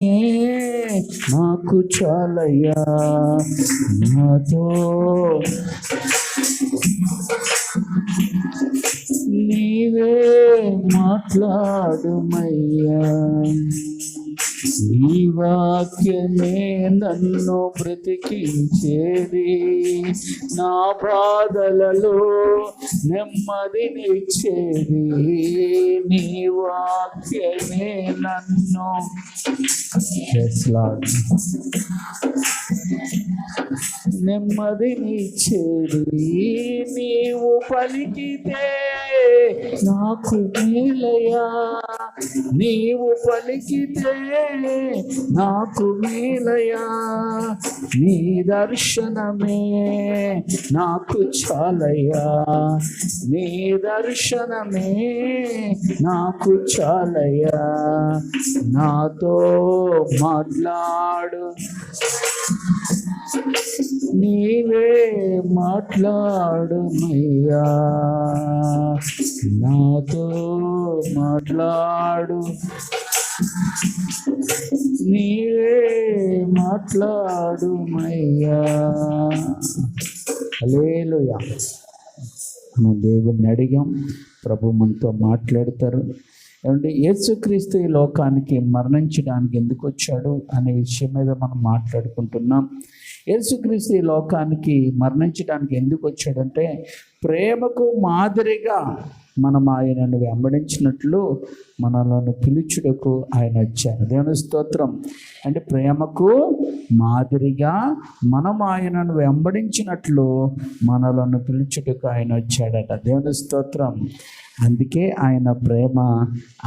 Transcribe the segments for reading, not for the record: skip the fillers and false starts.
నాకు చాలయ్యా, నాతో నీవే మాట్లాడుమయ్యా. నీ వాక్యమే నన్ను బ్రతికించేది, నా బాధలలో నెమ్మదినిచ్చేది. నీ వాక్యమే నన్ను నెమ్మదినిచ్చేది. నీవు పలికితే నాకు మేలయ్యా, నీవు పలికితే నాకు మేలయ్యా. నీ దర్శనమే నాకు చాలయ్యా, నీ దర్శనమే నాకు చాలయ్యా. నాతో మాట్లాడు, నీవే మాట్లాడుమయ్యా, నాతో మాట్లాడు, నీవే మాట్లాడుమయ్యా. హల్లెలూయా. మనం దేవుణ్ణి అడిగాం, ప్రభు మనతో మాట్లాడతారు. ఏమంటే యేసుక్రీస్తు ఈ లోకానికి మరణించడానికి ఎందుకు వచ్చాడు అనే విషయం మీద మనం మాట్లాడుకుంటున్నాం. యేసుక్రీస్తు ఈ లోకానికి మరణించడానికి ఎందుకు వచ్చాడంటే, ప్రేమకు మాదిరిగా మనం ఆయనను వెంబడించినట్లు మనలను పిలుచుటకు ఆయన వచ్చారు. దేవుని స్తోత్రం. అంటే ప్రేమకు మాదిరిగా మనం ఆయనను వెంబడించినట్లు మనలను పిలుచుటకు ఆయన వచ్చాడట. దేవుని స్తోత్రం. అందుకే ఆయన ప్రేమ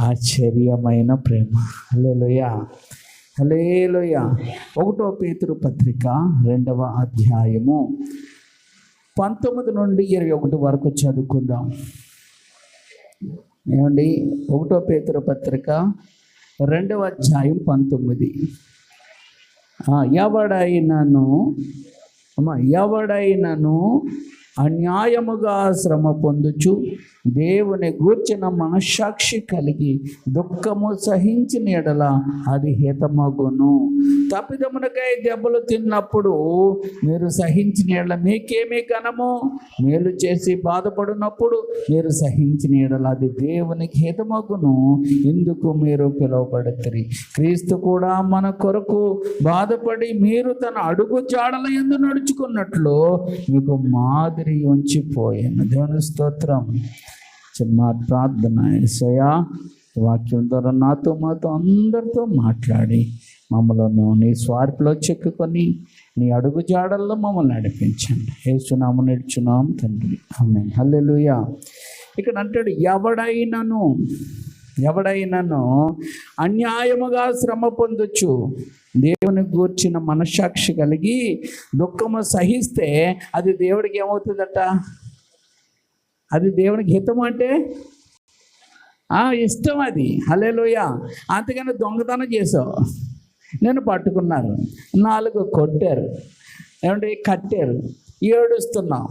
ఆశ్చర్యమైన ప్రేమ. హల్లెలూయా, హల్లెలూయా. 1 పేతురు పత్రిక 2వ అధ్యాయము 19 నుండి 21 వరకు చదువుకుందాం. ఏమండి, 1 పేతురు పత్రిక 2వ అధ్యాయం 19. ఎవడైనను అన్యాయముగా శ్రమ పొందుచు దేవుని గూర్చిన మనస్సాక్షి కలిగి దుఃఖము సహించిన ఎడల అది హితమగును. తప్పిదమునకై దెబ్బలు తిన్నప్పుడు మీరు సహించిన ఎడల మీకేమీ ఘనము? మేలు చేసి బాధపడినప్పుడు మీరు సహించిన ఎడల అది దేవునికి హితమగును. ఇందుకు మీరు పిలువబడతారు. క్రీస్తు కూడా మన కొరకు బాధపడి మీరు తన అడుగు జాడల యందు నడుచుకున్నట్లు మీకు మాదిరి ఉంచిపోయాను. దేవుని స్తోత్రం. చిన్న ప్రార్థన. యేసయ్యా, వాక్యం ద్వారా నాతో మాతో అందరితో మాట్లాడి మమ్మలను నీ స్వార్పులో చెక్కుకొని నీ అడుగు జాడల్లో మమ్మల్ని నడిపించండి. యేసునామమున నిలుచున్నాం తండ్రి, ఆమేన్. హల్లెలూయా. ఇక్కడ అంటాడు, ఎవడైనను అన్యాయముగా శ్రమ పొందొచ్చు దేవుని గూర్చిన మనస్సాక్షి కలిగి దుఃఖము సహిస్తే అది దేవుడికి ఏమవుతుందట? అది దేవునికి హితం అంటే ఇష్టం. అది హల్లెలూయా. అంతకని దొంగతనం చేసావు, నేను పట్టుకున్నారు, 4 కొట్టారు, ఏమంటే కట్టారు, ఏడుస్తున్నావు,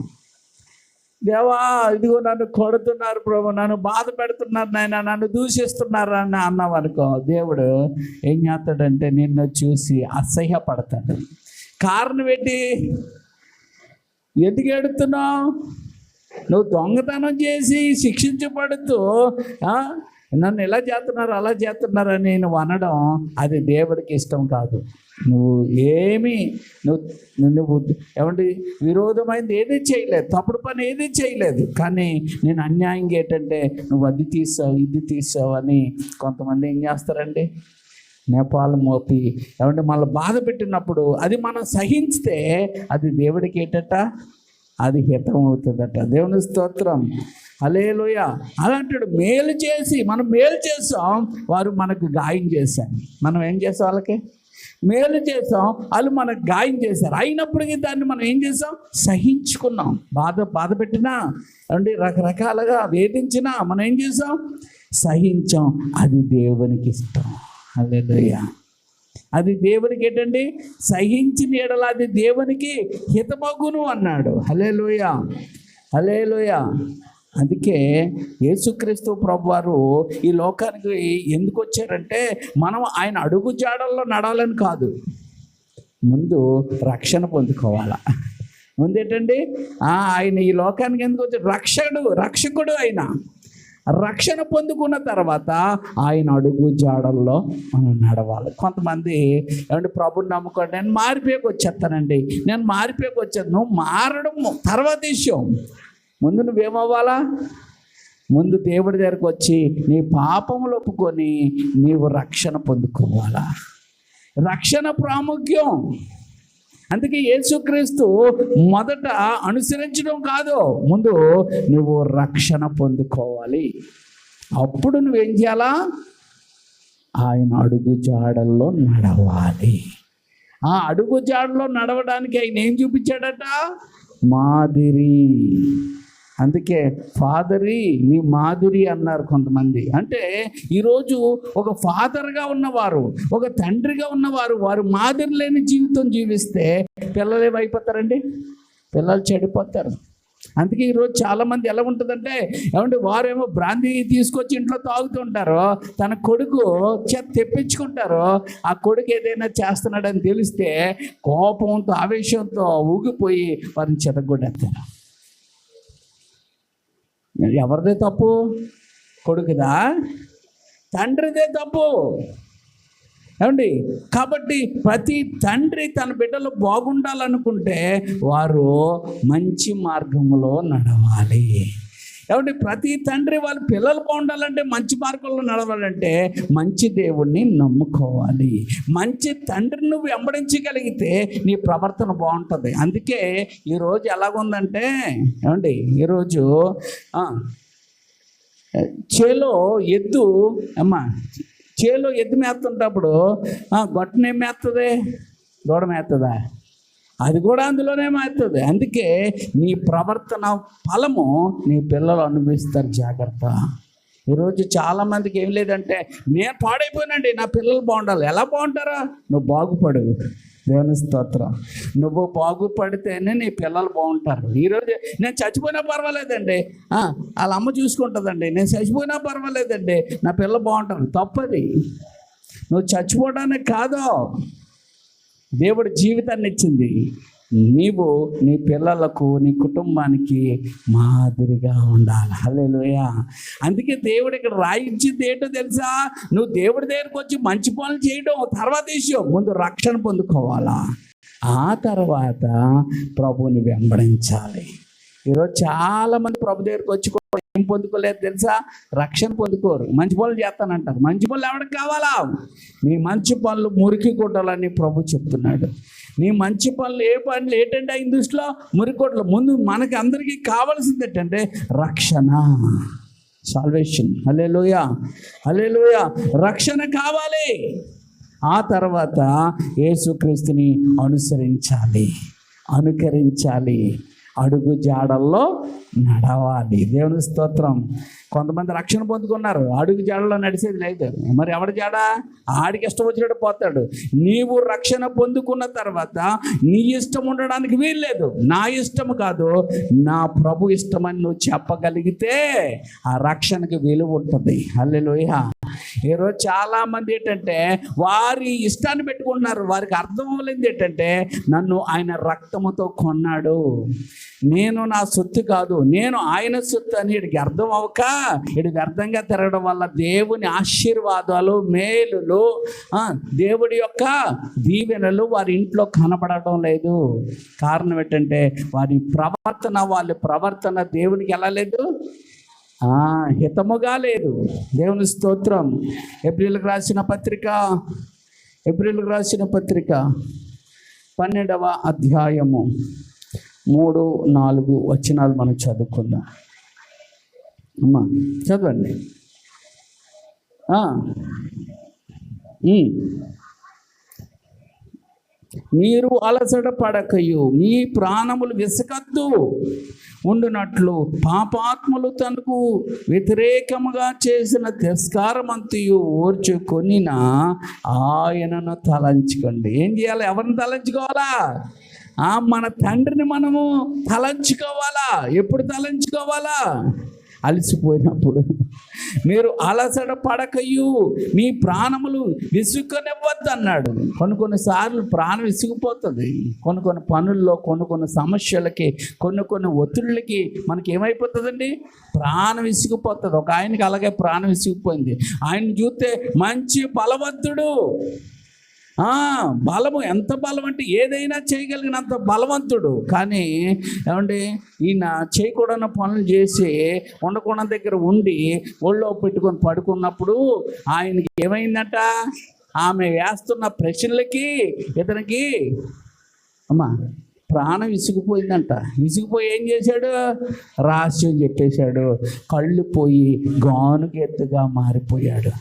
దేవా ఇదిగో నన్ను కొడుతున్నారు ప్రభు, నన్ను బాధ పెడుతున్నారు నాయన, నన్ను దూషిస్తున్నారు అని అన్నావు అనుకో, దేవుడు ఏం చేస్తాడంటే నిన్ను చూసి అసహ్యపడతాడు. కారణం ఏంటి? ఎందుకు ఏడుతున్నావు? నువ్వు దొంగతనం చేసి శిక్షించబడుతూ నన్ను ఇలా చేస్తున్నారు అలా చేస్తున్నారని నువ్వు అనడం అది దేవుడికి ఇష్టం కాదు. నువ్వు ఏమంటే విరోధమైంది ఏది చేయలేదు, తప్పుడు పని ఏది చేయలేదు, కానీ నేను అన్యాయంగా ఏంటంటే నువ్వు అది తీసావు ఇది తీసావు అని కొంతమంది ఏం చేస్తారండి, నేపాలు మోపి ఏమంటే మళ్ళీ బాధ పెట్టినప్పుడు అది మనం సహించితే అది దేవుడికి ఏంటట? అది హితం అవుతుందట. దేవుని స్తోత్రం. హల్లెలూయా. అలాంటాడు, మేలు చేసి మనం మేలు చేసాం, వారు మనకు గాయం చేశారు. మనం ఏం చేసాం? వాళ్ళకి మేలు చేసాం, వాళ్ళు మనకు గాయం చేశారు. అయినప్పటికీ దాన్ని మనం ఏం చేసాం? సహించుకున్నాం. బాధ పెట్టినా అంటే రకరకాలుగా వేధించినా మనం ఏం చేసాం? సహించాం. అది దేవునికి ఇష్టం. హల్లెలూయా. అది దేవునికి ఏంటండి? సహించిన ఎడల అది దేవునికి హితమగును అన్నాడు. హల్లెలూయా, హల్లెలూయా. అందుకే యేసుక్రీస్తు ప్రభువారు ఈ లోకానికి ఎందుకు వచ్చారంటే మనం ఆయన అడుగు జాడల్లో నడాలని కాదు, ముందు రక్షణ పొందుకోవాలా. ముందేంటండి, ఆయన ఈ లోకానికి ఎందుకు వచ్చాడు? రక్షకుడు ఆయన. రక్షణ పొందుకున్న తర్వాత ఆయన అడుగు జాడల్లో మనం నడవాలి. కొంతమంది ఏమంటే ప్రభుని నమ్ముకోండి, నేను మారిపోయాక వచ్చేస్తానండి, నేను మారిపోయాక వచ్చేది. నువ్వు మారడం తర్వాత విషయం, ముందు నువ్వేమవ్వాలా? ముందు దేవుడి దగ్గరకు వచ్చి నీ పాపములు ఒప్పుకొని నీవు రక్షణ పొందుకోవాలా. రక్షణ ప్రాముఖ్యం. అందుకే యేసుక్రీస్తు మొదట అనుసరించడం కాదు, ముందు నువ్వు రక్షణ పొందుకోవాలి. అప్పుడు నువ్వేం చేయాలా? ఆయన అడుగు జాడల్లో నడవాలి. ఆ అడుగు జాడల్లో నడవడానికి ఆయన ఏం చూపించాడట? మాదిరి. అందుకే ఫాదరీ నీ మాధురి అన్నారు కొంతమంది. అంటే ఈరోజు ఒక ఫాదర్గా ఉన్నవారు, ఒక తండ్రిగా ఉన్నవారు, వారు మాదిరి లేని జీవితం జీవిస్తే పిల్లలు ఏమైపోతారండి? పిల్లలు చెడిపోతారు. అందుకే ఈరోజు చాలామంది ఎలా ఉంటుందంటే, ఏమంటే వారేమో బ్రాందీ తీసుకొచ్చి ఇంట్లో తాగుతుంటారో, తన కొడుకు తెప్పించుకుంటారో, ఆ కొడుకు ఏదైనా చేస్తున్నాడని తెలిస్తే కోపంతో ఆవేశంతో ఊగిపోయి వారిని చెదగొట్టేస్తారు. ఎవరిదే తప్పు? కొడుకుదా? తండ్రిదే తప్పు. ఏమండి? కాబట్టి ప్రతి తండ్రి తన బిడ్డలు బాగుండాలనుకుంటే వారు మంచి మార్గంలో నడవాలి. ఏమంటే ప్రతి తండ్రి వాళ్ళ పిల్లలు బాగుండాలంటే, మంచి మార్గంలో నడవాలంటే మంచి దేవుణ్ణి నమ్ముకోవాలి. మంచి తండ్రిని నువ్వు వెంబడించగలిగితే నీ ప్రవర్తన బాగుంటుంది. అందుకే ఈరోజు ఎలాగుందంటే, ఏమండి ఈరోజు చేలో ఎద్దు చేలో ఎద్దు మేస్తుంటప్పుడు గొట్టనేం మేస్తుంది? దూడ మేస్తుందా? అది కూడా అందులోనే మేస్తుంది. అందుకే నీ ప్రవర్తన ఫలము నీ పిల్లలు అనుభవిస్తారు. జాగ్రత్త. ఈరోజు చాలామందికి ఏం లేదంటే, నేను పాడైపోయినండి, నా పిల్లలు బాగుండాలి. ఎలా బాగుంటారా? నువ్వు బాగుపడు. దేవుని స్తోత్రం. నువ్వు బాగుపడితేనే నీ పిల్లలు బాగుంటారు. ఈరోజు నేను చచ్చిపోయినా పర్వాలేదండి, వాళ్ళ అమ్మ చూసుకుంటుందండి, నేను చచ్చిపోయినా పర్వాలేదండి, నా పిల్లలు బాగుంటారు. తప్పది. నువ్వు చచ్చిపోవడానికి కాదు, దేవుడు జీవితాన్ని ఇచ్చింది. నీవు నీ పిల్లలకు, నీ కుటుంబానికి మాదిరిగా ఉండాలి. హల్లెలూయా. అందుకే దేవుడు ఇక్కడ రాయించింది ఏంటో తెలుసా? నువ్వు దేవుడి దగ్గరికి వచ్చి మంచి పనులు చేయడం తర్వాత విషయం, ముందు రక్షణ పొందుకోవాలా. ఆ తర్వాత ప్రభువుని వెంబడించాలి. ఈరోజు చాలామంది ప్రభు దగ్గరికి వచ్చి ఏం పొందుకోలేదు తెలుసా? రక్షణ పొందుకోరు. మంచి పనులు చేస్తానంటారు. మంచి పనులు ఎవరికి కావాలా? నీ మంచి పనులు మురికి కొట్టాలని ప్రభు చెప్తున్నాడు. నీ మంచి పనులు ఏ పనులు ఏంటంటే ఆయన దృష్టిలో మురికొట్లు. ముందు మనకి అందరికీ కావాల్సింది ఏంటంటే రక్షణ, సాల్వేషన్. హల్లెలూయా, హల్లెలూయా. రక్షణ కావాలి. ఆ తర్వాత యేసుక్రీస్తుని అనుసరించాలి, అనుకరించాలి, అడుగు జాడల్లో నడవాలి. దేవుని స్తోత్రం. కొంతమంది రక్షణ పొందుకున్నారు, అడుగు జాడల్లో నడిచేది లేదు. మరి ఎవడి జాడ? ఆడికి ఇష్టం వచ్చినట్టు పోతాడు. నీవు రక్షణ పొందుకున్న తర్వాత నీ ఇష్టం ఉండడానికి వీల్లేదు. నా ఇష్టం కాదు, నా ప్రభు ఇష్టమని నువ్వు చెప్పగలిగితే ఆ రక్షణకి విలువ ఉంటుంది. హల్లెలూయా. ఈరోజు చాలామంది ఏంటంటే వారి ఇష్టాన్ని పెట్టుకుంటున్నారు. వారికి అర్థం అవ్వలేదు ఏంటంటే, నన్ను ఆయన రక్తముతో కొన్నాడు, నేను నా సొత్తు కాదు, నేను ఆయన సొత్తు అని వీడికి అర్థం అవ్వక వీడికి అర్థంగా తిరగడం వల్ల దేవుని ఆశీర్వాదాలు, మేలులు, దేవుడి యొక్క దీవెనలు వారి ఇంట్లో కనబడటం లేదు. కారణం ఏంటంటే వాళ్ళ ప్రవర్తన దేవునికి ఎలా లేదు? హితముగా లేదు. దేవుని స్తోత్రం. ఏప్రిల్కి రాసిన పత్రిక 12వ అధ్యాయము 3-4 వచనాలు మనం చదువుకుందాం. అమ్మా చదవండి. మీరు అలసట పడకయు మీ ప్రాణములు విసకద్దు ఉండునట్లు పాపాత్ములు తనకు వ్యతిరేకముగా చేసిన తిరస్కారమంతయు ఓర్చుకొనిన ఆయనను తలంచుకోండి. ఏం చేయాలి? ఎవరిని తలంచుకోవాలా? మన తండ్రిని మనము తలంచుకోవాలా. ఎప్పుడు తలంచుకోవాలా? అలసిపోయినప్పుడు మీరు అలసట పడకయు మీ ప్రాణములు విసుగనివ్వద్దు అన్నాడు. కొన్నిసార్లు ప్రాణం విసిగిపోతుంది. కొన్ని పనుల్లో కొన్ని సమస్యలకి కొన్ని ఒత్తిళ్ళకి మనకి ఏమైపోతుందండి, ప్రాణం విసిగిపోతుంది. ఒక ఆయనకి అలాగే ప్రాణం విసిగిపోయింది. ఆయన చూస్తే మంచి బలవంతుడు, బలము, ఎంత బలం అంటే ఏదైనా చేయగలిగినంత బలవంతుడు. కానీ ఏమండి, ఈయన చేయకూడని పనులు చేసి ఉండకుండా దగ్గర ఉండి ఒళ్ళో పెట్టుకొని పడుకున్నప్పుడు ఆయనకి ఏమైందంట, ఆమె వేస్తున్న ప్రశ్నలకి ఇతనికి ప్రాణం విసిగిపోయిందంట. విసిగిపోయి ఏం చేశాడు, రహస్యం చెప్పేశాడు. కళ్ళు పోయి గానుగెత్తుగా మారిపోయాడు,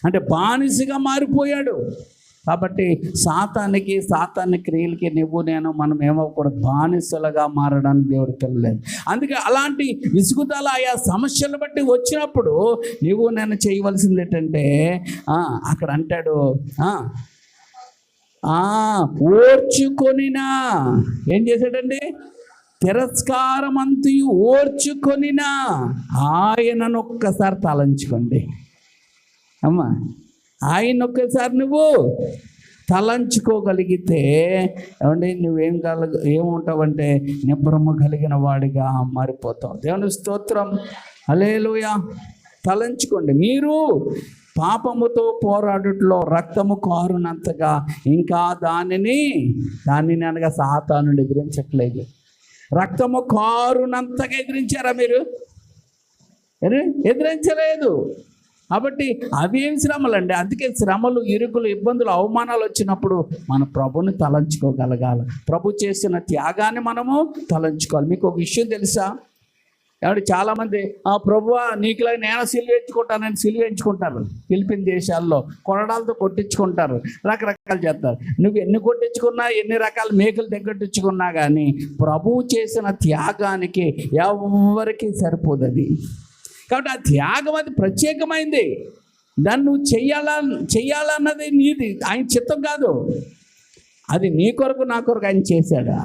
అంటే బానిసగా మారిపోయాడు. కాబట్టి సాతాన్ని క్రియలకి మనం ఏమవ్వకూడదు, బానిసలుగా మారడానికి దేవుడు పిల్లలేదు. అందుకే అలాంటి విసుగుదల ఆయా సమస్యలు బట్టి వచ్చినప్పుడు నేను చేయవలసింది ఏంటంటే, అక్కడ అంటాడు, ఓర్చుకొనినా, ఏం చేశాడండి, తిరస్కారం అంతయు ఓర్చుకొనినా ఆయనను ఒక్కసారి తలంచుకోండి. ఆయన ఒక్కసారి నువ్వు తలంచుకోగలిగితే ఏమండి, ఏముంటావంటే నిబ్రమ కలిగిన వాడిగా మారిపోతావు. దేవుని స్తోత్రం, హల్లెలూయా. తలంచుకోండి. మీరు పాపముతో పోరాడుట్లో రక్తము కారునంతగా ఇంకా దానిని అనగా సాతానుని ఎదిరించట్లేదు. రక్తము కారునంతగా ఎదిరించారా మీరు? ఎదిరించలేదు. కాబట్టి అవి ఏమి శ్రమలండి. అందుకే శ్రమలు, ఇరుకులు, ఇబ్బందులు, అవమానాలు వచ్చినప్పుడు మన ప్రభుని తలంచుకోగలగాలి. ప్రభు చేసిన త్యాగాన్ని మనము తలంచుకోవాలి. మీకు ఒక విషయం తెలుసా, కాబట్టి చాలామంది ప్రభువా నీకులా నేను సిలువేయించుకుంటానని సిలువేయించుకుంటారు. ఫిలిపిన్ దేశాల్లో కొరడాలతో కొట్టించుకుంటారు, రకరకాలు చేస్తారు. నువ్వు ఎన్ని కొట్టించుకున్నా, ఎన్ని రకాల మేకలు దగ్గట్టించుకున్నా కానీ ప్రభువు చేసిన త్యాగానికి ఎవరికి సరిపోదు అది. కాబట్టి ఆ త్యాగం అది ప్రత్యేకమైంది. దాన్ని నువ్వు చెయ్యాలన్నది నీది, ఆయన చిత్తం కాదు. అది నీ కొరకు నా కొరకు ఆయన చేశాడు.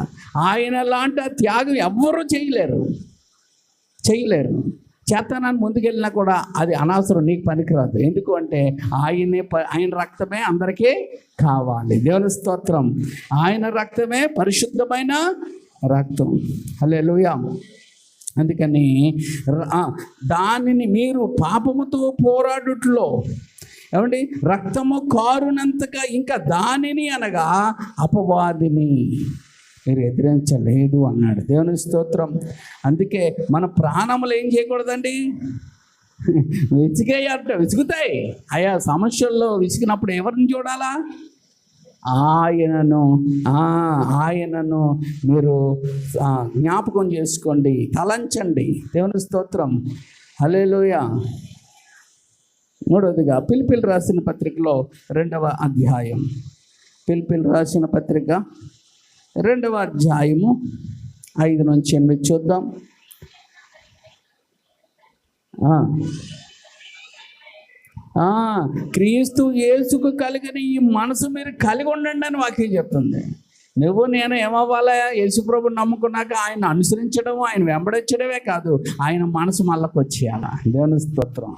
ఆయన లాంటి ఆ త్యాగం ఎవ్వరూ చేయలేరు. చేతనాన్ని ముందుకెళ్ళినా కూడా అది అనవసరం, నీకు పనికిరాదు. ఎందుకు అంటే ఆయన రక్తమే అందరికీ కావాలి. దేవుని స్తోత్రం. ఆయన రక్తమే పరిశుద్ధమైన రక్తం. హల్లెలూయా. అందుకని దానిని మీరు పాపముతో పోరాడుట్లో ఏమండి, రక్తము కారునంతగా ఇంకా దానిని అనగా అపవాదిని మీరు ఎదిరించలేదు అన్నాడు. దేవుని స్తోత్రం. అందుకే మన ప్రాణములు ఏం చేయకూడదండి, విసుగుతాయి. ఆయా సమస్యల్లో విసిగినప్పుడు ఎవరిని చూడాలా, ఆయనను మీరు జ్ఞాపకం చేసుకోండి, తలంచండి. దేవుని స్తోత్రం, హల్లెలూయా. మూడవదిగా పిలిపిలు రాసిన పత్రికలో 2వ అధ్యాయం, పిలిపిలు రాసిన పత్రిక 2వ అధ్యాయము 5 నుంచి 8 చూద్దాం. క్రీస్తు యేసుకు కలిగిన ఈ మనసు మీరు కలిగి ఉండండి అని వాక్యం చెప్తుంది. నేను ఏమవ్వాలా, యేసుప్రభుని నమ్ముకున్నాక ఆయన అనుసరించడం, ఆయన వెంబడించడమే కాదు, ఆయన మనసు మళ్ళకు వచ్చేయాలా. దేవుని స్తోత్రం.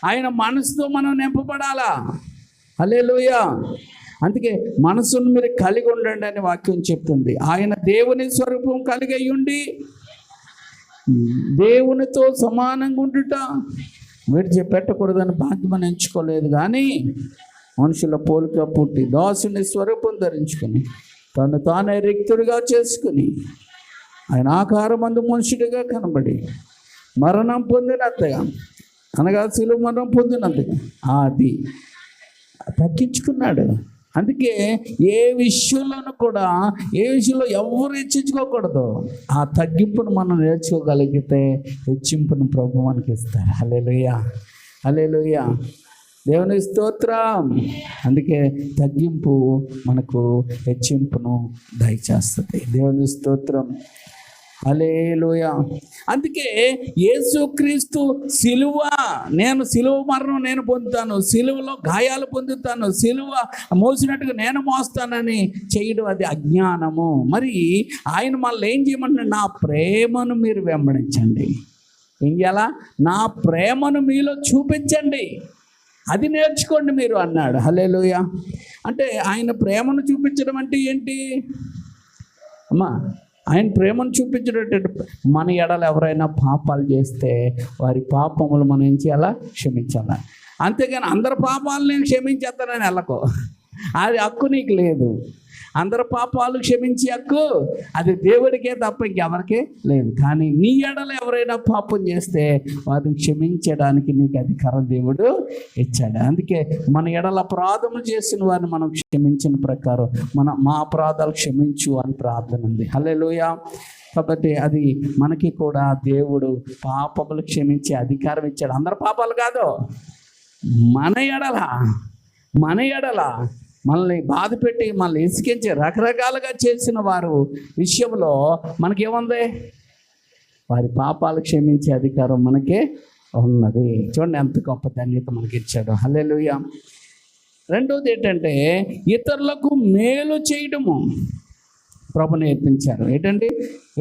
ఆయన మనసుతో మనం నింపబడాలా. హల్లెలూయా. అందుకే మనసును మీరు కలిగి ఉండండి అని వాక్యం చెప్తుంది. ఆయన దేవుని స్వరూపం కలిగి ఉండి దేవునితో సమానంగా ఉండుట విడిచిపెట్టకూడదని భాగ్యమని ఎంచుకోలేదు, కానీ మనుషుల పోలిక పుట్టి దాసుని స్వరూపం ధరించుకుని తను తానే రిక్తుడిగా చేసుకుని ఆయన ఆకారమందు మనుషుడిగా కనబడి మరణం పొందినంతగా, అనగా శిలువ మరణం పొందినంతగా అది తగ్గించుకున్నాడు. అందుకే ఏ విషయంలోనూ కూడా, ఏ విషయంలో ఎవరు హెచ్చించుకోకూడదు. ఆ తగ్గింపును మనం నేర్చుకోగలిగితే హెచ్చింపును ప్రభు మనకి ఇస్తారు. హల్లెలూయా, హల్లెలూయా. దేవుని స్తోత్రం. అందుకే తగ్గింపు మనకు హెచ్చింపును దయచేస్తుంది. దేవుని స్తోత్రం, హల్లెలూయా. అందుకే యేసుక్రీస్తు సిలువ, నేను సిలువ మరణం నేను పొందుతాను, సిలువలో గాయాలు పొందుతాను, సిలువ మోసినట్టుగా నేను మోస్తానని చేయడం అది అజ్ఞానము. మరి ఆయన మనల్ని ఏం చేయమంటున్నాడు, నా ప్రేమను మీరు వెంబడించండి. ఏం చేయాలా? నా ప్రేమను మీలో చూపించండి, అది నేర్చుకోండి మీరు అన్నాడు. హల్లెలూయా. అంటే ఆయన ప్రేమను చూపించడం అంటే ఏంటి అమ్మా? ఆయన ప్రేమను చూపించడం మన ఎడల ఎవరైనా పాపాలు చేస్తే వారి పాపములు మనం ఏం చేయాలా? క్షమించాలా. అంతేగాని అందరి పాపాలు నేను క్షమించేస్తానని వెళ్ళకో, అది హక్కు నీకు లేదు. అందరి పాపాలు క్షమించే హక్కు అది దేవుడికే తప్ప ఇంకెవరికే లేదు. కానీ నీ ఎడల ఎవరైనా పాపం చేస్తే వారిని క్షమించడానికి నీకు అధికారం దేవుడు ఇచ్చాడు. అందుకే మన ఎడల అపరాధములు చేసిన వారిని మనం క్షమించిన ప్రకారం మా అపరాధాలు క్షమించు అని ప్రార్థన ఉంది. హల్లెలూయా. కాబట్టి అది మనకి కూడా దేవుడు పాపములు క్షమించే అధికారం ఇచ్చాడు. అందరి పాపాలు కాదు, మన ఎడల మనల్ని బాధ పెట్టి మనల్ని ఇసుకించి రకరకాలుగా చేసిన వారు విషయంలో మనకేముంది? వారి పాపాలు క్షమించే అధికారం మనకే ఉన్నది. చూడండి ఎంత గొప్ప ధన్యత మనకి ఇచ్చాడు. హల్లెలూయా. రెండోది ఏంటంటే ఇతరులకు మేలు చేయడము ప్రభు నేర్పించారు. ఏంటంటే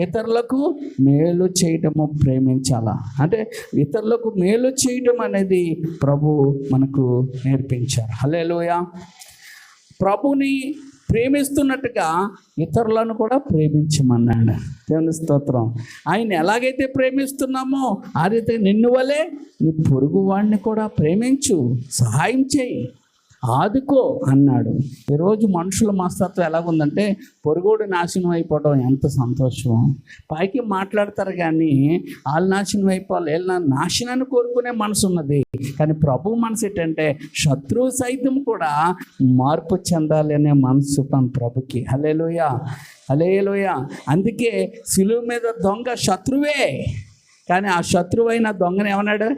ఇతరులకు మేలు చేయటము ప్రేమించాలా. అంటే ఇతరులకు మేలు చేయటం అనేది ప్రభు మనకు నేర్పించారు. హల్లెలూయా. ప్రభుని ప్రేమిస్తున్నట్టుగా ఇతరులను కూడా ప్రేమించమన్నాడు. దేవుని స్తోత్రం. ఆయన ఎలాగైతే ప్రేమిస్తున్నామో ఆ రీతి నిన్ను వలే నీ పొరుగు వాడిని కూడా ప్రేమించు, సహాయం చేయి, ఆదుకో అన్నాడు. ఈరోజు మనుషుల మనస్తత్వం ఎలాగుందంటే పొరుగుడు నాశనం అయిపోవడం ఎంత సంతోషం. పైకి మాట్లాడతారు కానీ వాళ్ళు నాశనం అయిపోవాలి, వీళ్ళ నాశనాన్ని కోరుకునే మనసు ఉన్నది. కానీ ప్రభు మనసు ఏంటంటే శత్రువు సైతం కూడా మార్పు చెందాలి అనే మనసు మన ప్రభుకి. హల్లెలూయా, హల్లెలూయా. అందుకే సిలువ మీద దొంగ శత్రువే, కానీ ఆ శత్రువైన దొంగని ఏమన్నాడు?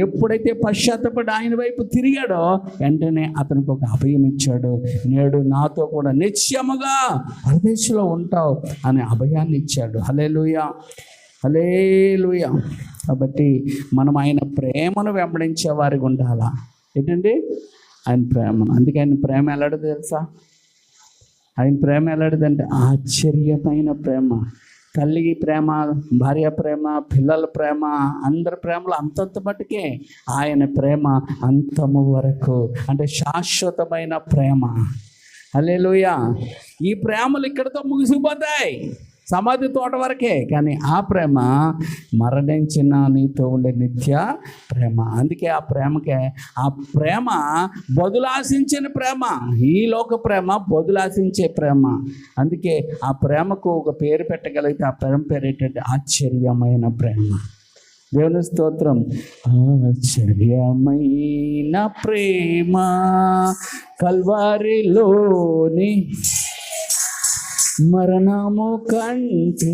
ఎప్పుడైతే పశ్చాత్తపడి ఆయన వైపు తిరిగాడో వెంటనే అతనికి ఒక అభయం ఇచ్చాడు. నేడు నాతో కూడా నిత్యముగా పరదేశంలో ఉంటావు అనే అభయాన్ని ఇచ్చాడు. హల్లెలూయా, హల్లెలూయా. కాబట్టి మనం ఆయన ప్రేమను వెంబడించే వారికి ఉండాలా. ఏంటండి? ఆయన ప్రేమను. అందుకే ఆయన ప్రేమ ఎలాంటిది తెలుసా? ఆయన ప్రేమ ఎలాంటిదంటే ఆశ్చర్యమైన ప్రేమ. తల్లి ప్రేమ, భార్య ప్రేమ, పిల్లల ప్రేమ, అందరి ప్రేమలు అంతంత మట్టుకే. ఆయన ప్రేమ అంతము వరకు, అంటే శాశ్వతమైన ప్రేమ. హల్లెలూయా. ఈ ప్రేమలు ఇక్కడితో ముగిసిపోతాయి, సమాధి తోట వరకే. కానీ ఆ ప్రేమ మరణించిన నీతో ఉండే నిత్య ప్రేమ. అందుకే ఆ ప్రేమ బదులాశించిన ప్రేమ. ఈ లోక ప్రేమ బదులాశించే ప్రేమ. అందుకే ఆ ప్రేమకు ఒక పేరు పెట్టగలిగితే ఆ ప్రేమ పేరు ఏంటంటే ఆశ్చర్యమైన ప్రేమ. దేవుని స్తోత్రం. ఆశ్చర్యమైన ప్రేమ కల్వారిలోని మరణము కంటే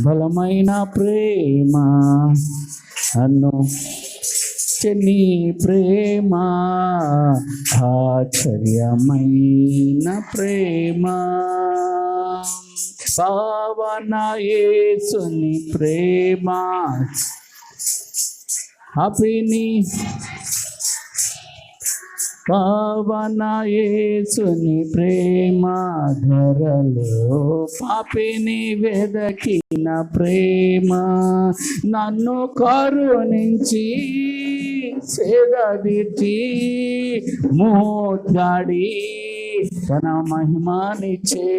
బలమైన ప్రేమ అను నీ ప్రేమ, ఆశ్చర్యమైన ప్రేమ, పావన యేసుని ప్రేమ, అపిని పావన యేసుని ప్రేమ, ధరలో పాపిని వెదకిన ప్రేమ, నన్ను కరుణించి సేదదీర్చి మోట్లాడి తన మహిమానిచ్చే,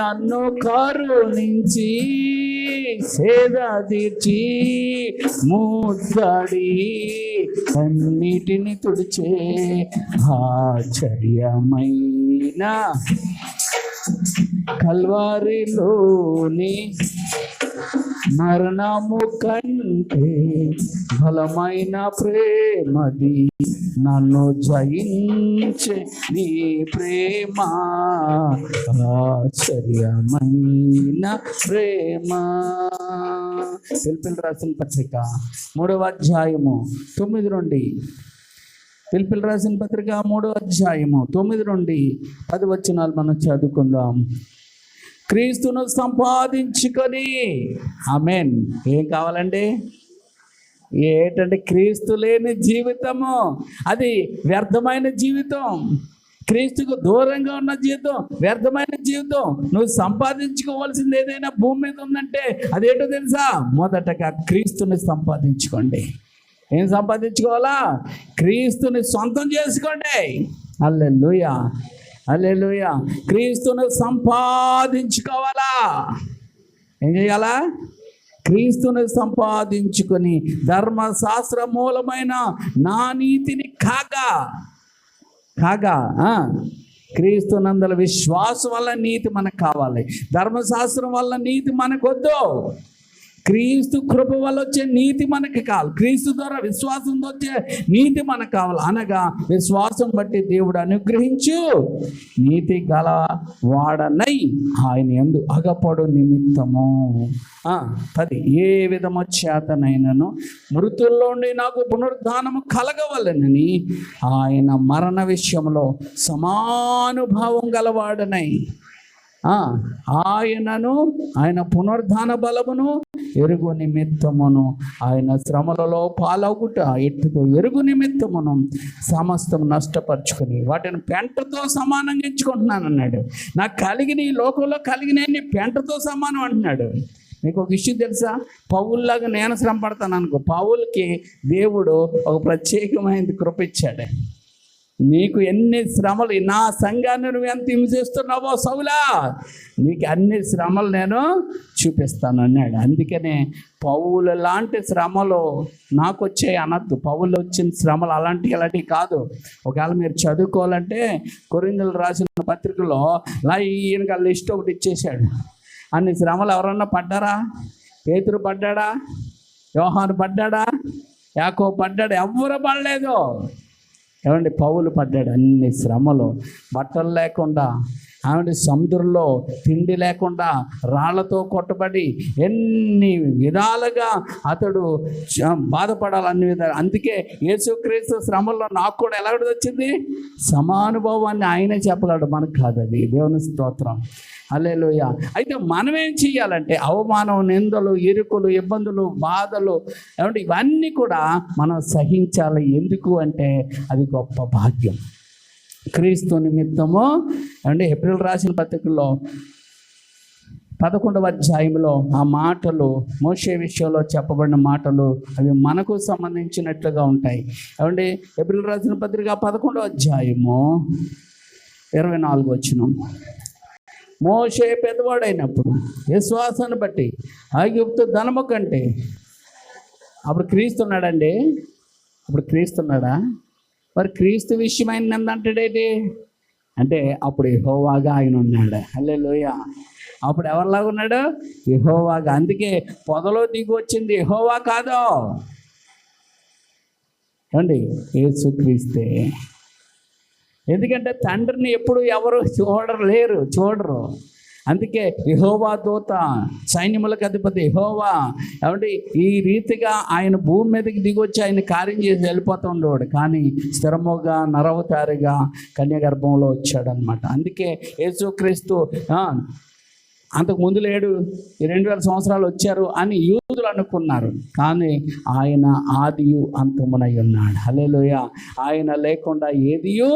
నన్ను కరుణించి సేదదీర్చి మోట్లాడి అన్నిటిని తుడిచే ఆశ్చర్యమైన కల్వారిలోని మరణము కంటే బలమైన ప్రేమది, నన్ను జయించే నీ ప్రేమ, ఆశ్చర్యమైన ప్రేమ. పిలుపులు రాసిన పత్రిక 3వ అధ్యాయము 9 నుండి, పిలుపులు రాసిన పత్రిక 3వ అధ్యాయము 9 నుండి 10 వచనాలు మనం చదువుకుందాం. క్రీస్తును సంపాదించుకొని, ఆమేన్. ఏం కావాలండి? ఏంటంటే క్రీస్తు లేని జీవితము అది వ్యర్థమైన జీవితం. క్రీస్తుకు దూరంగా ఉన్న జీవితం వ్యర్థమైన జీవితం. నువ్వు సంపాదించుకోవాల్సింది ఏదైనా భూమి మీద ఉందంటే అదేంటో తెలుసా? మొదటగా క్రీస్తుని సంపాదించుకోండి. ఏం సంపాదించుకోవాలా? క్రీస్తుని సొంతం చేసుకోండి. హల్లెలూయా, హల్లెలూయా. క్రీస్తుని సంపాదించుకోవాలా? ఏం చేయాలా? క్రీస్తుని సంపాదించుకొని ధర్మశాస్త్ర మూలమైన నా నీతిని కాగా క్రీస్తునందల విశ్వాసం వల్ల నీతి మనకు కావాలి. ధర్మశాస్త్రం వల్ల నీతి మనకొద్దు. క్రీస్తు కృప వల్ల వచ్చే నీతి మనకి కావాలి. క్రీస్తు ద్వారా విశ్వాసంతో వచ్చే నీతి మనకు కావాలి. అనగా విశ్వాసం బట్టి దేవుడు అనుగ్రహించు నీతి గల వాడనై ఆయన యందు అగపడు నిమిత్తము 10 ఏ విధము చేతనైనను మృతుల్లో నుండి నాకు పునరుద్ధానము కలగవలెనని ఆయన మరణ విషయంలో సమానుభావం గలవాడనై ఆయన పునరుద్ధాన బలమును ఎరుగు నిమిత్తమును ఆయన శ్రమలలో పాలగుట ఎట్టుతో ఎరుగు నిమిత్తమును సమస్తం నష్టపరుచుకొని వాటిని పెంటతో సమానంగా ఎంచుకుంటున్నాను అన్నాడు. నాకు కలిగిన ఈ లోకంలో కలిగిన పెంటతో సమానం అంటున్నాడు. మీకు ఒక విషయం తెలుసా? పౌల్లాగా నేను శ్రమ పడతాను అనుకో, పౌల్కి దేవుడు ఒక ప్రత్యేకమైనది కృప ఇచ్చాడు. నీకు ఎన్ని శ్రమలు, నా సంఘాన్ని నువ్వు ఎంత హింసిస్తున్నావో సౌలా, నీకు అన్ని శ్రమలు నేను చూపిస్తాను అన్నాడు. అందుకనే పౌలు లాంటి శ్రమలు నాకు వచ్చాయి అనద్దు. పౌలు వచ్చిన శ్రమలు అలాంటివి కాదు. ఒకవేళ మీరు చదువుకోవాలంటే కొరింథీయులకు రాసిన పత్రికలో ఈయనకి లిస్ట్ ఒకటి ఇచ్చేశాడు. అన్ని శ్రమలు ఎవరన్నా పడ్డారా? పేతురు పడ్డాడా? యోహాను పడ్డాడా? యాకోబు పడ్డాడు? ఎవ్వరు పడలేదు. ఏమండి? పౌలు పడ్డాడు అన్ని శ్రమలు. బట్టలు లేకుండా, సముద్రంలో తిండి లేకుండా, రాళ్లతో కొట్టబడి ఎన్ని విధాలుగా అతడు బాధపడాలి, అన్ని విధాలు. అందుకే యేసుక్రీస్తు శ్రమల్లో నాకు కూడా ఎలా వచ్చింది? సమానుభవాన్ని ఆయనే చెప్పగలడు, మనకు కాదు. అది దేవుని స్తోత్రం. హల్లెలూయా. అయితే మనం ఏం చేయాలంటే అవమానం, నిందలు, ఇరుకులు, ఇబ్బందులు, బాధలు ఏమంటే ఇవన్నీ కూడా మనం సహించాలి. ఎందుకు అంటే అది గొప్ప భాగ్యం. క్రీస్తు నిమిత్తము అంటే ఏప్రిల్ రాసిన పత్రికల్లో 11వ అధ్యాయంలో ఆ మాటలు, మోషే విషయంలో చెప్పబడిన మాటలు అవి మనకు సంబంధించినట్లుగా ఉంటాయి. ఏమంటే ఏప్రిల్ రాసిన పత్రిక 11వ అధ్యాయము 24వ వచనం. మోషే పెద్దవాడైనప్పుడు విశ్వాసాన్ని బట్టి ఐగుప్తు ధనము కంటే, అప్పుడు క్రీస్తున్నాడండి. అప్పుడు క్రీస్తున్నాడా? మరి క్రీస్తు విషయమైన నిందంటాడేంటి అంటే అప్పుడు యెహోవాగా ఆయన ఉన్నాడు. హల్లెలూయా. అప్పుడు ఎవరిలాగా ఉన్నాడు? యెహోవాగా. అందుకే పొదలో దిగి వచ్చింది యెహోవా కాదు, ఏమండి? యేసుక్రీస్తే. ఎందుకంటే తండ్రిని ఎప్పుడు ఎవరు చూడరు. అందుకే యెహోవా దూత, సైన్యములకు అధిపతి యెహోవా ఏమంటే ఈ రీతిగా ఆయన భూమి మీదకి దిగొచ్చి ఆయన కార్యం చేసి వెళ్ళిపోతూ ఉండేవాడు. కానీ స్థిరముగా నరవతారిగా కన్యగర్భంలో వచ్చాడనమాట. అందుకే యేసుక్రీస్తు అంతకు ముందు లేడు, 2000 సంవత్సరాలు వచ్చారు అని యూదులు అనుకున్నారు. కానీ ఆయన ఆదియు అంతమునై ఉన్నాడు. హల్లెలూయా. ఆయన లేకుండా ఏదియూ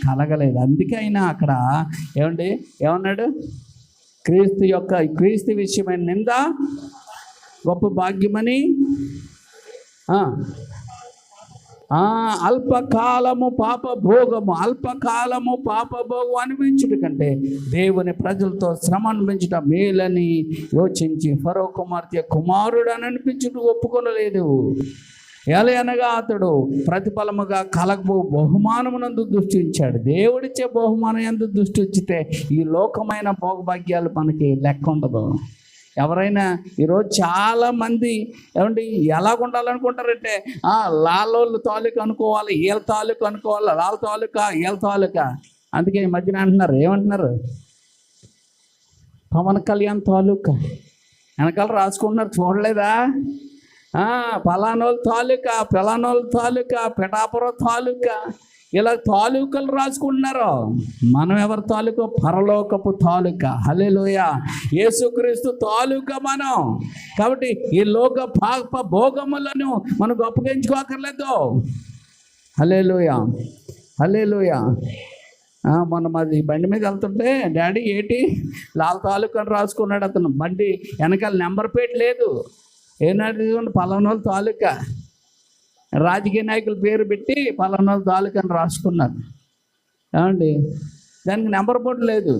కలగలేదు. అందుకే ఆయన అక్కడ ఏమన్నాడు? క్రీస్తు విషయమైన నింద గొప్ప భాగ్యమని, అల్పకాలము పాపభోగము అనిపించుట కంటే దేవుని ప్రజలతో శ్రమ అనిపించుట మేలని యోచించి ఫరో కుమార్తె కుమారుడు అని అనిపించుట ఒప్పుకొనలేదు. ఎలయనగా అతడు ప్రతిఫలముగా కలగబో బహుమానమునందు దృష్టించాడు. దేవుడిచ్చే బహుమానం ఎందు దృష్టించితే ఈ లోకమైన భోగభాగ్యాలు మనకి లెక్క ఉండదు. ఎవరైనా ఈరోజు చాలామంది ఎలా ఉండాలనుకుంటారంటే లాలోళ్ళు తాలూకా అనుకోవాలి, వీళ్ళ తాలూకా అనుకోవాలి, వాళ్ళ తాలూకా వీళ్ళ తాలూకా. అందుకే ఈ మధ్యన అంటున్నారు, ఏమంటున్నారు? పవన్ కళ్యాణ్ తాలూకా వెనకాల రాసుకుంటున్నారు, చూడలేదా? పలానోళ్ళ తాలూకా, పిఠాపురం తాలూకా, ఇలా తాలూకాలు రాసుకుంటున్నారు. మనం ఎవరి తాలూకా? పరలోకపు తాలూకా. హల్లెలూయా. యేసుక్రీస్తు తాలూకా మనం. కాబట్టి ఈ లోక పాప భోగములను మనం గొప్పగించుకోకర్లేదు. హల్లెలూయా, హల్లెలూయా. మొన్న మాది బండి మీద వెళ్తుంటే డాడీ ఏంటి లాల్ తాలూకా అని రాసుకున్నాడు. అతను బండి వెనకాల నెంబర్ ప్లేట్ లేదు. ఏనాడు పలానోళ్ళ తాలూకా, రాజకీయ నాయకుల పేరు పెట్టి పలానోళ్ళ తాలూకా అని రాసుకున్నారు. ఏమండి, దానికి నెంబర్ ప్లేట్ లేదు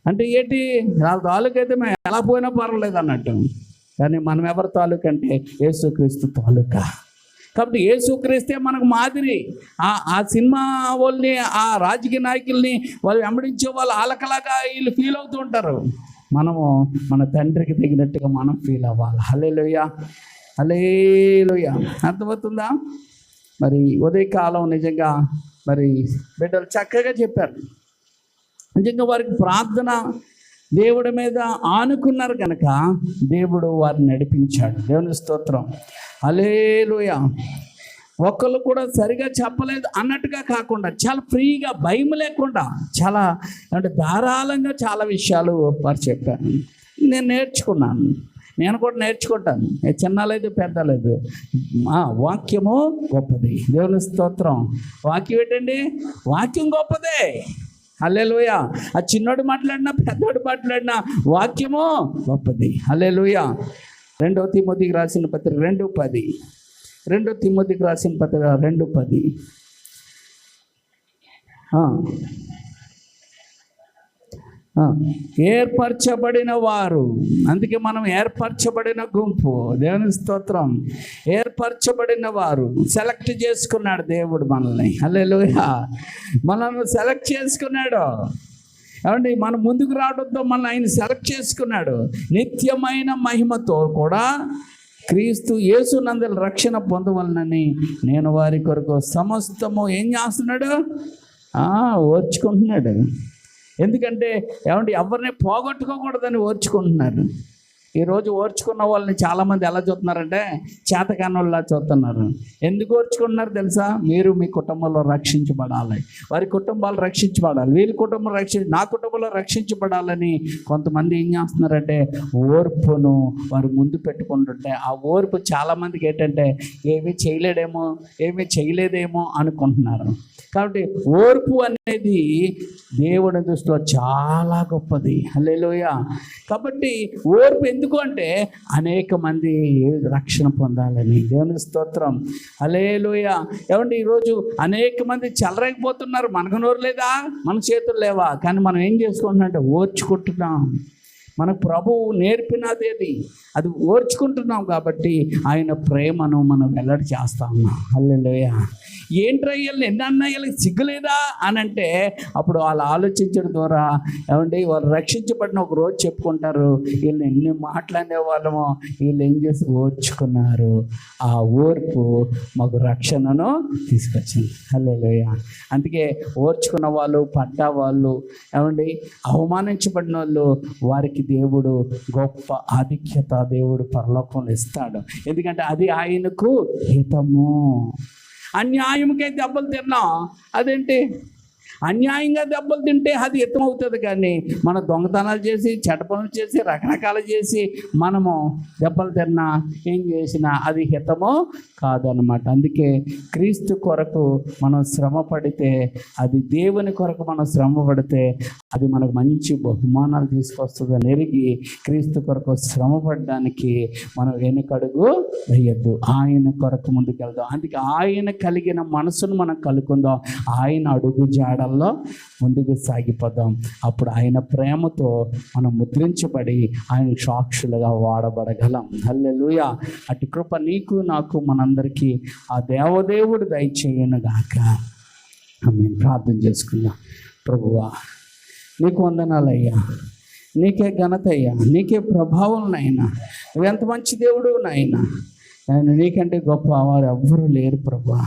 అంటే ఏంటి, వాళ్ళ తాలూకా అయితే మేము ఎలా పోయినా పర్వాలేదు అన్నట్టు. కానీ మనం ఎవరి తాలూకా అంటే యేసుక్రీస్తు తాలూకా. కాబట్టి యేసుక్రీస్తే మనకు మాదిరి. ఆ సినిమా వాళ్ళని, ఆ రాజకీయ నాయకుల్ని వాళ్ళు వెంబడించే వాళ్ళు ఆలకలాగా వీళ్ళు ఫీల్ అవుతూ ఉంటారు. మనము మన తండ్రికి తగినట్టుగా మనం ఫీల్ అవ్వాలి. హల్లెలూయా, హల్లెలూయా. అర్థమవుతుందా? మరి ఉదయకాలం నిజంగా మరి బిడ్డలు చక్కగా చెప్పారు. నిజంగా వారికి ప్రార్థన దేవుడి మీద ఆనుకున్నారు కనుక దేవుడు వారిని నడిపించాడు. దేవుని స్తోత్రం, హల్లెలూయా. ఒక్కళ్ళు కూడా సరిగా చెప్పలేదు అన్నట్టుగా కాకుండా చాలా ఫ్రీగా, భయం లేకుండా, చాలా అంటే ధారాళంగా చాలా విషయాలు వారు చెప్పారు. నేను నేర్చుకున్నాను, నేను కూడా నేర్చుకుంటాను. చిన్నలేదు పెద్దలేదు. వాక్యము గొప్పది. దేవుని స్తోత్రం. వాక్యం ఏంటండి? వాక్యం గొప్పదే. హల్లెలూయా. ఆ చిన్నోడు మాట్లాడినా పెద్దోడు మాట్లాడినా వాక్యము గొప్పది. హల్లెలూయా. 2 తిమోతికి రాసిన పత్రిక 2:10. 2 తిమోతికి రాసిన పత్రిక 2:10. ఏర్పరచబడిన వారు, అందుకే మనం ఏర్పరచబడిన గుంపు. దేవుని స్తోత్రం. ఏర్పరచబడిన వారు, సెలెక్ట్ చేసుకున్నాడు దేవుడు మనల్ని. హల్లెలూయా. మనల్ని సెలెక్ట్ చేసుకున్నాడు. ఏమండి, మనం ముందుకు రావడంతో మనల్ని ఆయన సెలెక్ట్ చేసుకున్నాడు. నిత్యమైన మహిమతో కూడా క్రీస్తు యేసునందలి రక్షణ పొందవలనని నేను వారి కొరకు సమస్తము ఏం చేస్తున్నాడు? ఓర్చుకుంటున్నాడు. ఎందుకంటే ఏమంటే ఎవరిని పోగొట్టుకోకూడదని ఓర్చుకుంటున్నారు. ఈరోజు ఓర్చుకున్న వాళ్ళని చాలామంది ఎలా చూస్తున్నారంటే చేతకాని వాళ్ళ చూస్తున్నారు. ఎందుకు ఓర్చుకుంటున్నారు తెలుసా? మీరు మీ కుటుంబంలో రక్షించబడాలి, వారి కుటుంబాలు రక్షించబడాలి, వీళ్ళ కుటుంబం నా కుటుంబంలో రక్షించబడాలని కొంతమంది ఏం చేస్తున్నారంటే ఓర్పును వారు ముందు పెట్టుకుంటుంటే ఆ ఓర్పు చాలామందికి ఏంటంటే ఏమీ చేయలేదేమో అనుకుంటున్నారు. కాబట్టి ఓర్పు అనేది దేవుని దృష్టిలో చాలా గొప్పది. హల్లెలూయా. కాబట్టి ఓర్పు ఎందుకు అంటే అనేక మంది రక్షణ పొందాలని. దేవుని స్తోత్రం, హల్లెలూయా. ఏమంటే ఈరోజు అనేక మంది చెలరేకపోతున్నారు. మనకు నోరు లేదా, మన చేతులు లేవా, కానీ మనం ఏం చేసుకుంటున్నాం అంటే ఓర్చుకుంటున్నాం. మనకు ప్రభువు నేర్పినది అది ఓర్చుకుంటున్నాం. కాబట్టి ఆయన ప్రేమను మనం వెల్లడి చేస్తా ఉన్నాం. హల్లెలూయా. ఏంట్రయ్యల్ని ఎన్నయ్యలకి సిగ్గులేదా అని అంటే అప్పుడు వాళ్ళు ఆలోచించడం ద్వారా ఏమంటే వాళ్ళు రక్షించబడిన ఒక రోజు చెప్పుకుంటారు, వీళ్ళు ఎన్ని మాట్లాడే వాళ్ళమో వీళ్ళు ఏం చేసి ఓర్చుకున్నారు. ఆ ఓర్పు మాకు రక్షణను తీసుకొచ్చింది. హల్లెలూయా. అందుకే ఓర్చుకున్న వాళ్ళు, పడ్డ వాళ్ళు, ఏమండి అవమానించబడిన వాళ్ళు, వారికి దేవుడు గొప్ప ఆధిక్యత దేవుడు పరలోకంలో ఇస్తాడు. ఎందుకంటే అది ఆయనకు హితము. అన్యాయంకై దెబ్బలు తిన్నాం, అదేంటి? అన్యాయంగా దెబ్బలు తింటే అది హితం అవుతుంది. కానీ మన దొంగతనాలు చేసి, చెడ్డ పనులు చేసి, రకరకాలు చేసి మనము దెబ్బలు తిన్నా, ఏం చేసినా అది హితమో కాదనమాట. అందుకే క్రీస్తు కొరకు మనం శ్రమ పడితే, అది దేవుని కొరకు మనం శ్రమ పడితే అది మనకు మంచి బహుమానాలు తీసుకొస్తుందని ఎరిగి క్రీస్తు కొరకు శ్రమ పడడానికి మనం వెనుకడుగు వేయద్దు. ఆయన కొరకు ముందుకెళ్దాం. అందుకే ఆయన కలిగిన మనసును మనం కలుకుందాం. ఆయన అడుగు జాడల్లో ముందుకు సాగిపోదాం. అప్పుడు ఆయన ప్రేమతో మనం ముద్రించబడి ఆయన సాక్షులుగా వాడబడగలం. హల్లెలూయా. అటు కృప నీకు నాకు మనందరికీ ఆ దేవదేవుడు దయచేయనుగాక. ఆమేన్. ప్రార్థన చేసుకుందాం. ప్రభువా, నీకు వందనాలయ్యా, నీకే ఘనత అయ్యా, నీకే ప్రభావం నాయనా. నువ్వు ఎంత మంచి దేవుడు నాయనా. నీకంటే గొప్ప వారు ఎవ్వరూ లేరు ప్రభువా.